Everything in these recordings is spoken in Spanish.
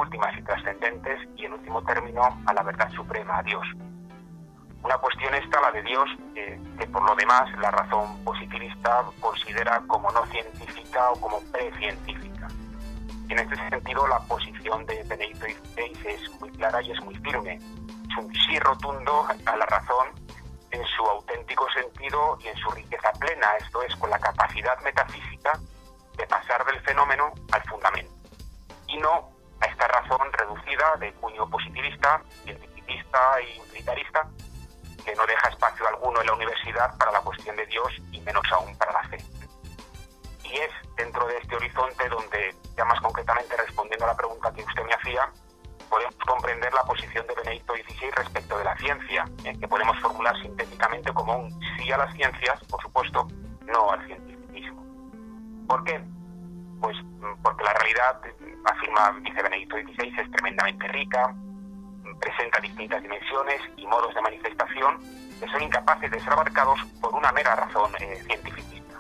últimas y trascendentes y, en último término, a la verdad suprema, a Dios. Una cuestión esta, la de Dios, que por lo demás la razón positivista considera como no científica o como precientífica. Y en este sentido la posición de Benedicto XVI es muy clara y es muy firme. Es un sí rotundo a la razón en su auténtico sentido y en su riqueza plena, esto es, con la capacidad metafísica de pasar del fenómeno al fundamento, y no a esta razón reducida de cuño positivista, cientificista y utilitarista, que no deja espacio alguno en la universidad para la cuestión de Dios y menos aún para la fe. Y es dentro de este horizonte donde, ya más concretamente respondiendo a la pregunta que usted me hacía, podemos comprender la posición de Benedicto XVI respecto de la ciencia, que podemos formular sintéticamente como un sí a las ciencias, por supuesto, no al cientificismo. ¿Por qué? Pues porque la realidad, dice Benedicto XVI, es tremendamente rica, presenta distintas dimensiones y modos de manifestación que son incapaces de ser abarcados por una mera razón cientificista.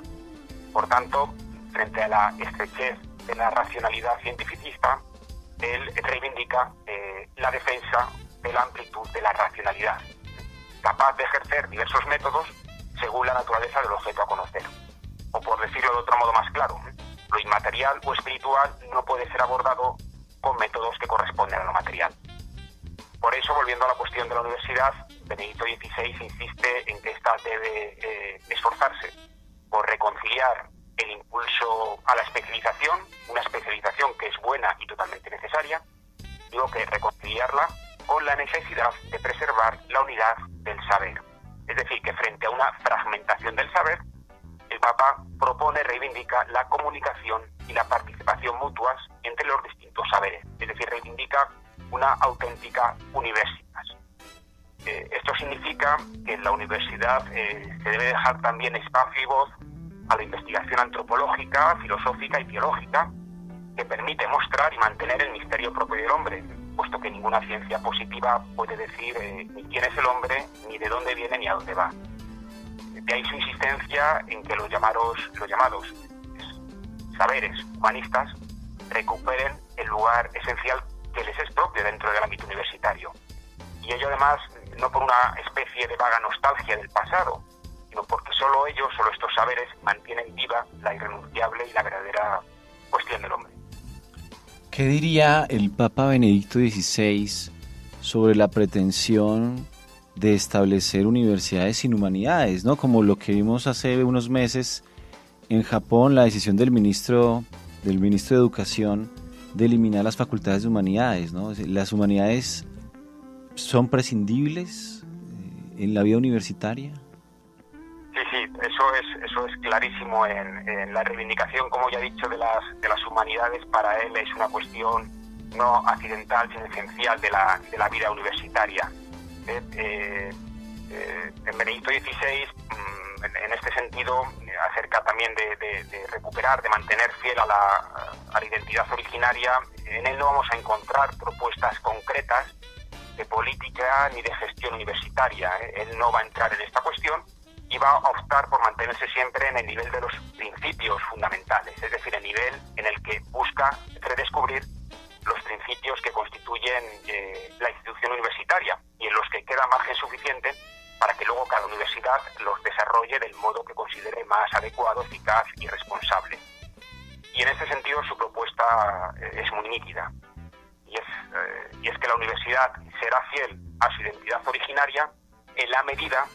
Por tanto, frente a la estrechez de la racionalidad cientificista, él reivindica la defensa de la amplitud de la racionalidad, capaz de ejercer diversos métodos según la naturaleza del objeto a conocer. O por decirlo de otro modo más claro, lo inmaterial o espiritual no puede ser abordado con métodos que corresponden a lo material. Por eso, volviendo a la cuestión de la universidad, Benedicto XVI insiste en que ésta debe esforzarse por reconciliar el impulso a la especialización, una especialización que es buena y totalmente necesaria, digo que reconciliarla con la necesidad de preservar la unidad del saber. Es decir, que frente a una fragmentación del saber, el Papa propone, reivindica la comunicación y la participación mutuas entre los distintos saberes, es decir, reivindica una auténtica universidad. Esto significa que en la universidad se debe dejar también espacio y voz a la investigación antropológica, filosófica y teológica, que permite mostrar y mantener el misterio propio del hombre, puesto que ninguna ciencia positiva puede decir ni quién es el hombre, ni de dónde viene, ni a dónde va. De ahí su insistencia en que los llamados saberes humanistas recuperen el lugar esencial que les es propio dentro del ámbito universitario. Y ello además no por una especie de vaga nostalgia del pasado, sino porque solo estos saberes mantienen viva la irrenunciable y la verdadera cuestión del hombre. ¿Qué diría el Papa Benedicto XVI sobre la pretensión de establecer universidades sin humanidades, ¿no? Como lo que vimos hace unos meses en Japón, la decisión del ministro de Educación de eliminar las facultades de humanidades, ¿no? ¿Las humanidades son prescindibles en la vida universitaria? Sí, eso es clarísimo en la reivindicación, como ya he dicho, de las humanidades. Para él es una cuestión no accidental, sino esencial de la vida universitaria. En Benedicto XVI, en este sentido, acerca también de recuperar, de mantener fiel a la identidad originaria. En él no vamos a encontrar propuestas concretas de política ni de gestión universitaria. Él no va a entrar en esta cuestión y va a optar por mantenerse siempre en el nivel de los principios fundamentales, es decir, el nivel en el que busca redescubrir los principios que constituyen la institución universitaria y en los que queda margen suficiente para que luego cada universidad los desarrolle del modo que considere más adecuado, eficaz y responsable. Y en este sentido su propuesta es muy nítida, y es que la universidad será fiel a su identidad originaria en la medida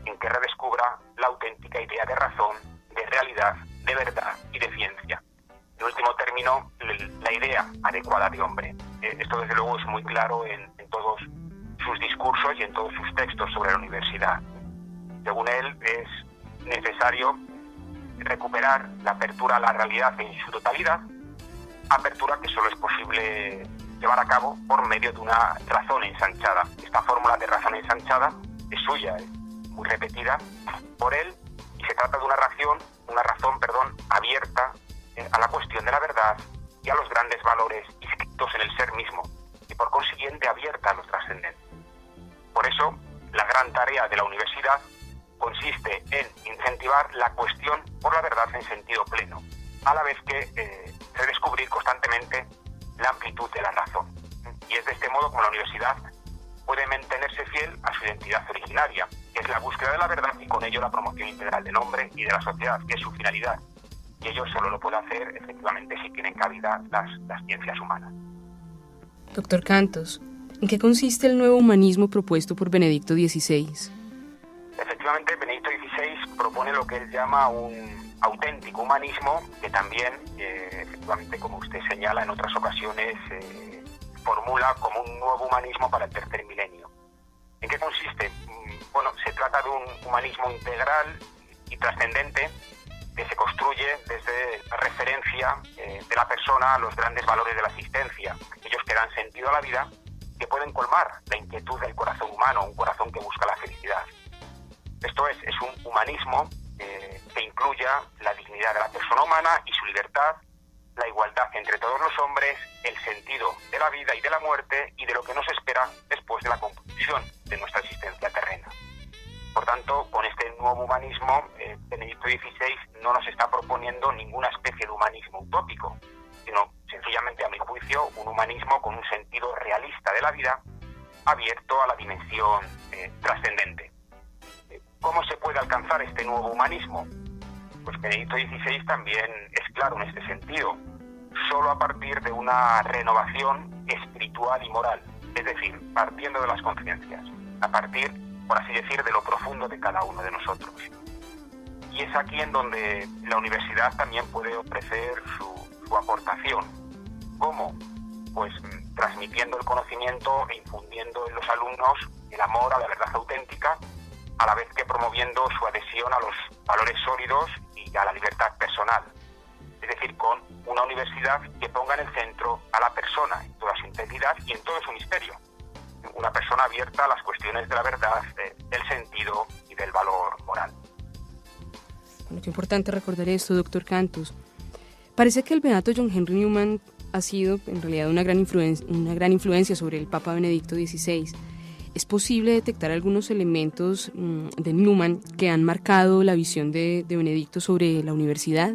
en que redescubra la auténtica idea de razón, de realidad, de verdad y de ciencia. En último término, la idea adecuada de hombre. Esto desde luego es muy claro en todos sus discursos y en todos sus textos sobre la universidad. Según él, es necesario recuperar la apertura a la realidad en su totalidad, apertura que solo es posible llevar a cabo por medio de una razón ensanchada. Esta fórmula de razón ensanchada es suya, muy repetida por él, y se trata de una razón abierta a la cuestión de la verdad y a los grandes valores inscritos en el ser mismo, y por consiguiente abierta a lo trascendente. Por eso, la gran tarea de la universidad consiste en incentivar la cuestión por la verdad en sentido pleno, a la vez que redescubrir constantemente la amplitud de la razón. modo como la universidad puede mantenerse fiel a su identidad originaria, que es la búsqueda de la verdad y con ello la promoción integral del hombre y de la sociedad, que es su finalidad. Y ello solo lo puede hacer, efectivamente, si tienen cabida las ciencias humanas. Doctor Cantos, ¿en qué consiste el nuevo humanismo propuesto por Benedicto XVI? Efectivamente, Benedicto XVI propone lo que él llama un auténtico humanismo, que también, efectivamente, como usted señala en otras ocasiones, formula como un nuevo humanismo para el tercer milenio. ¿En qué consiste? Bueno, se trata de un humanismo integral y trascendente que se construye desde la referencia de la persona a los grandes valores de la existencia, aquellos que dan sentido a la vida, que pueden colmar la inquietud del corazón humano, un corazón que busca la felicidad. Esto es un humanismo que incluya la dignidad de la persona humana y su libertad, la igualdad entre todos los hombres, el sentido de la vida y de la muerte y de lo que nos espera después de la conclusión de nuestra existencia terrena. Por tanto, con este nuevo humanismo, Benedicto XVI no nos está proponiendo ninguna especie de humanismo utópico, sino sencillamente, a mi juicio, un humanismo con un sentido realista de la vida, abierto a la dimensión trascendente. ¿Cómo se puede alcanzar este nuevo humanismo? Pues Benedicto XVI también es claro en este sentido, solo a partir de una renovación espiritual y moral, es decir, partiendo de las conciencias, a partir, por así decir, de lo profundo de cada uno de nosotros. Y es aquí en donde la universidad también puede ofrecer su aportación. ¿Cómo? Pues transmitiendo el conocimiento e infundiendo en los alumnos el amor a la verdad auténtica, a la vez que promoviendo su adhesión a los valores sólidos y a la libertad personal. Es decir, con una universidad que ponga en el centro a la persona en toda su integridad y en todo su misterio. Una persona abierta a las cuestiones de la verdad, del sentido y del valor moral. Bueno, qué importante recordar esto, doctor Cantos. Parece que el beato John Henry Newman ha sido en realidad una gran influencia sobre el Papa Benedicto XVI. ¿Es posible detectar algunos elementos de Newman que han marcado la visión de Benedicto sobre la universidad?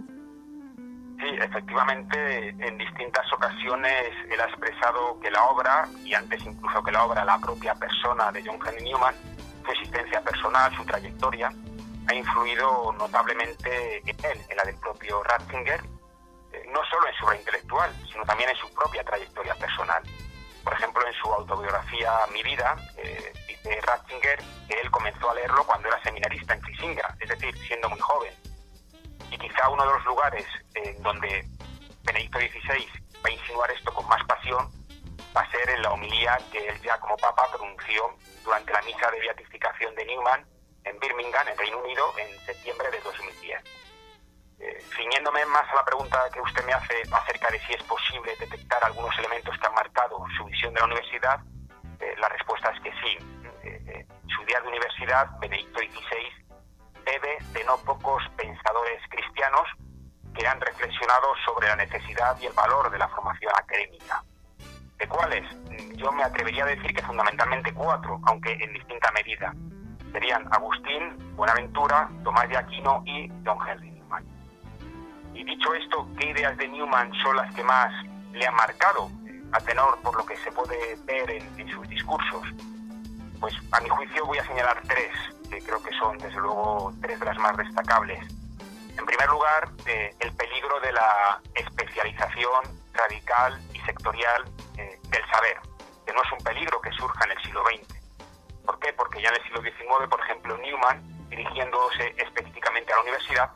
Sí, efectivamente, en distintas ocasiones él ha expresado que la obra, y antes incluso que la obra, la propia persona de John Henry Newman, su existencia personal, su trayectoria, ha influido notablemente en él, en la del propio Ratzinger, no solo en su obra intelectual, sino también en su propia trayectoria personal. Por ejemplo, en su autobiografía Mi vida, dice Ratzinger que él comenzó a leerlo cuando era seminarista en Frisinga, es decir, siendo muy joven. Y quizá uno de los lugares en donde Benedicto XVI va a insinuar esto con más pasión va a ser en la homilía que él ya como Papa pronunció durante la misa de beatificación de Newman en Birmingham, en Reino Unido, en septiembre de 2010. Ciñéndome más a la pregunta que usted me hace acerca de si es posible detectar algunos elementos que han marcado su visión de la universidad, la respuesta es que sí. Su día de universidad, Benedicto XVI, bebe de no pocos pensadores cristianos que han reflexionado sobre la necesidad y el valor de la formación académica. ¿De cuáles? Yo me atrevería a decir que fundamentalmente 4, aunque en distinta medida. Serían Agustín, Buenaventura, Tomás de Aquino y John Henry Newman. Y dicho esto, ¿qué ideas de Newman son las que más le han marcado, a tenor por lo que se puede ver en sus discursos? Pues a mi juicio voy a señalar 3, que creo que son desde luego 3 de las más destacables. En primer lugar, el peligro de la especialización radical y sectorial del saber, que no es un peligro que surja en el siglo XX. ¿Por qué? Porque ya en el siglo XIX, por ejemplo, Newman, dirigiéndose específicamente a la universidad,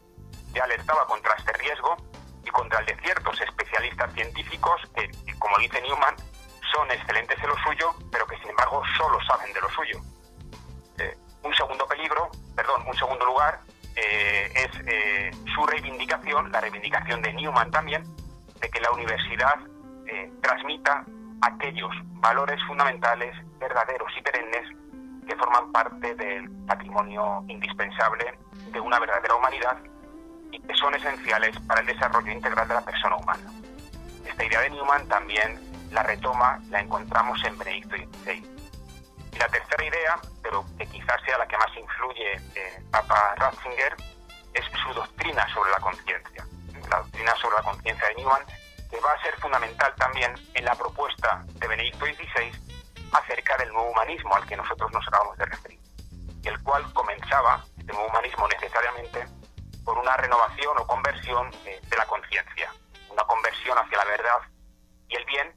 ya alertaba contra este riesgo y contra el de ciertos especialistas científicos que, como dice Newman, son excelentes en lo suyo, pero que sin embargo solo saben de lo suyo. Un segundo lugar, es su reivindicación, la reivindicación de Newman también, de que la universidad transmita aquellos valores fundamentales, verdaderos y perennes, que forman parte del patrimonio indispensable de una verdadera humanidad y que son esenciales para el desarrollo integral de la persona humana. Esta idea de Newman también la retoma, la encontramos en Benedicto XVI. Y la tercera idea, pero que quizás sea la que más influye en Papa Ratzinger, es su doctrina sobre la conciencia. La doctrina sobre la conciencia de Newman, que va a ser fundamental también en la propuesta de Benedicto XVI acerca del nuevo humanismo al que nosotros nos acabamos de referir, y el cual comenzaba, este nuevo humanismo, necesariamente por una renovación o conversión de la conciencia, una conversión hacia la verdad y el bien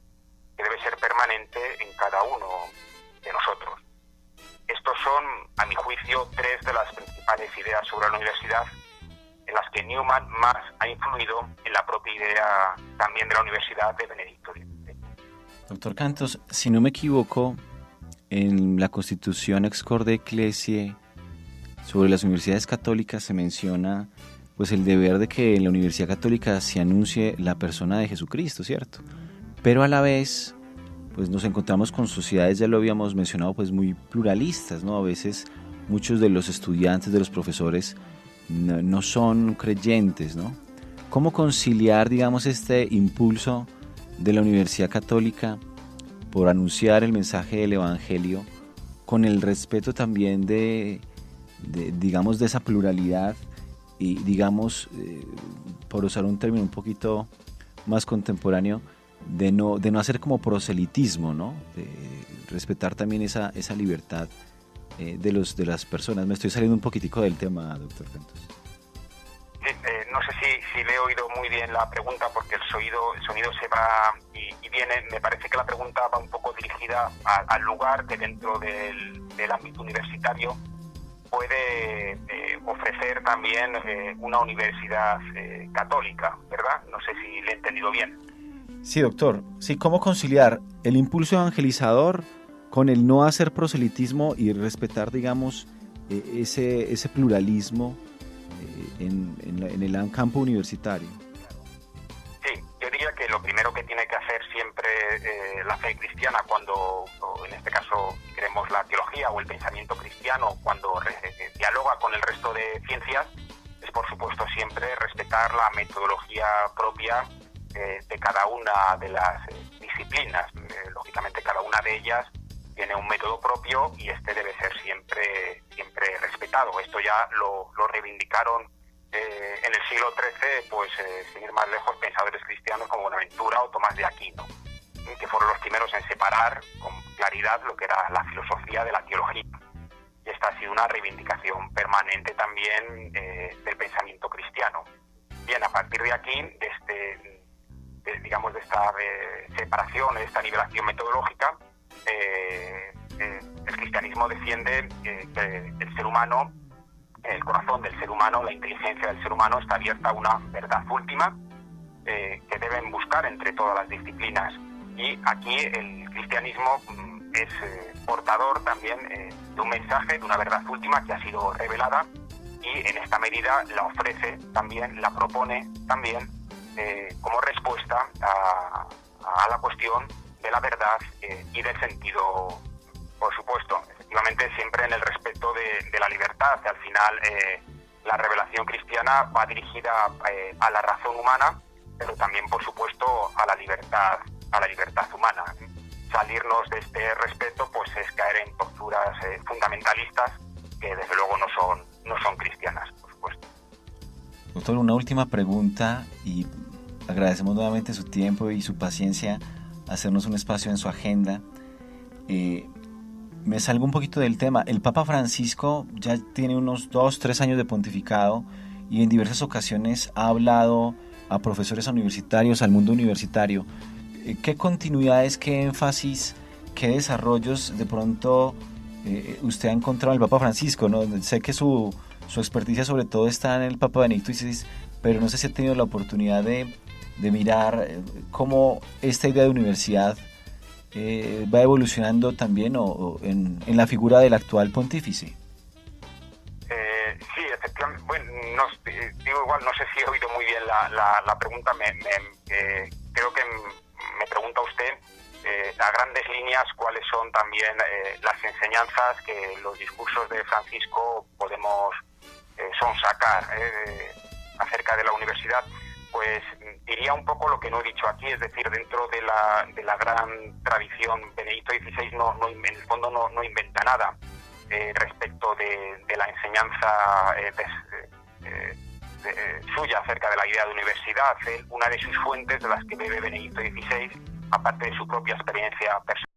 que debe ser permanente en cada uno de nosotros. Estos son, a mi juicio, tres de las principales ideas sobre la universidad en las que Newman más ha influido en la propia idea también de la Universidad de Benedicto XVI. Doctor Cantos, si no me equivoco, en la Constitución Ex Corde Ecclesiae sobre las universidades católicas se menciona pues el deber de que en la Universidad Católica se anuncie la persona de Jesucristo, ¿cierto? Pero a la vez pues nos encontramos con sociedades, ya lo habíamos mencionado, pues muy pluralistas, ¿no? A veces muchos de los estudiantes, de los profesores no son creyentes, ¿no? ¿Cómo conciliar, digamos, este impulso de la Universidad Católica por anunciar el mensaje del Evangelio con el respeto también digamos, de esa pluralidad y, digamos, por usar un término un poquito más contemporáneo, de no hacer como proselitismo, ¿no? De respetar también esa libertad de las personas? Me estoy saliendo un poquitico del tema, doctor Cantos. Sí, no sé si le he oído muy bien la pregunta, porque el sonido se va y viene. Me parece que la pregunta va un poco dirigida al lugar que dentro del ámbito universitario puede ofrecer también una universidad católica, ¿verdad? No sé si le he entendido bien. Sí, doctor. Sí, ¿cómo conciliar el impulso evangelizador con el no hacer proselitismo y respetar, digamos, ese pluralismo en el campo universitario? Sí, yo diría que lo primero que tiene que hacer siempre la fe cristiana, cuando, en este caso, queremos la teología o el pensamiento cristiano, cuando dialoga con el resto de ciencias, es por supuesto siempre respetar la metodología propia de cada una de las disciplinas. Lógicamente cada una de ellas tiene un método propio y este debe ser siempre respetado. Esto ya lo reivindicaron en el siglo XIII, pues sin ir más lejos, pensadores cristianos como Bonaventura o Tomás de Aquino, que fueron los primeros en separar con claridad lo que era la filosofía de la teología. Y esta ha sido una reivindicación permanente también del pensamiento cristiano. Bien, a partir de aquí, de esta separación, de esta nivelación metodológica, el cristianismo defiende que el ser humano, el corazón del ser humano, la inteligencia del ser humano está abierta a una verdad última que deben buscar entre todas las disciplinas. Y aquí el cristianismo es portador también de un mensaje, de una verdad última que ha sido revelada, y en esta medida la ofrece también, la propone también como respuesta a la cuestión de la verdad y del sentido, por supuesto, efectivamente siempre en el respeto de la libertad. Al final la revelación cristiana va dirigida a la razón humana, pero también por supuesto a la libertad humana. Salirnos de este respeto pues es caer en posturas fundamentalistas que desde luego no son cristianas, por supuesto. Doctor, una última pregunta, y agradecemos nuevamente su tiempo y su paciencia, hacernos un espacio en su agenda. Me salgo un poquito del tema. El Papa Francisco ya tiene unos 2-3 años de pontificado y en diversas ocasiones ha hablado a profesores universitarios, al mundo universitario. ¿Qué continuidades, qué énfasis, qué desarrollos de pronto usted ha encontrado en el Papa Francisco, ¿no? Sé que su experticia sobre todo está en el Papa Benedicto XVI, pero no sé si ha tenido la oportunidad de mirar cómo esta idea de universidad va evolucionando también en la figura del actual pontífice. Sí, efectivamente. Bueno, digo igual, no sé si he oído muy bien la pregunta. Creo que me pregunta usted a grandes líneas cuáles son también las enseñanzas que los discursos de Francisco podemos sonsacar acerca de la universidad. Pues diría un poco lo que no he dicho aquí, es decir, dentro de la gran tradición, Benedicto XVI en el fondo no inventa nada respecto de la enseñanza suya acerca de la idea de universidad. Una de sus fuentes de las que bebe Benedicto XVI, aparte de su propia experiencia personal,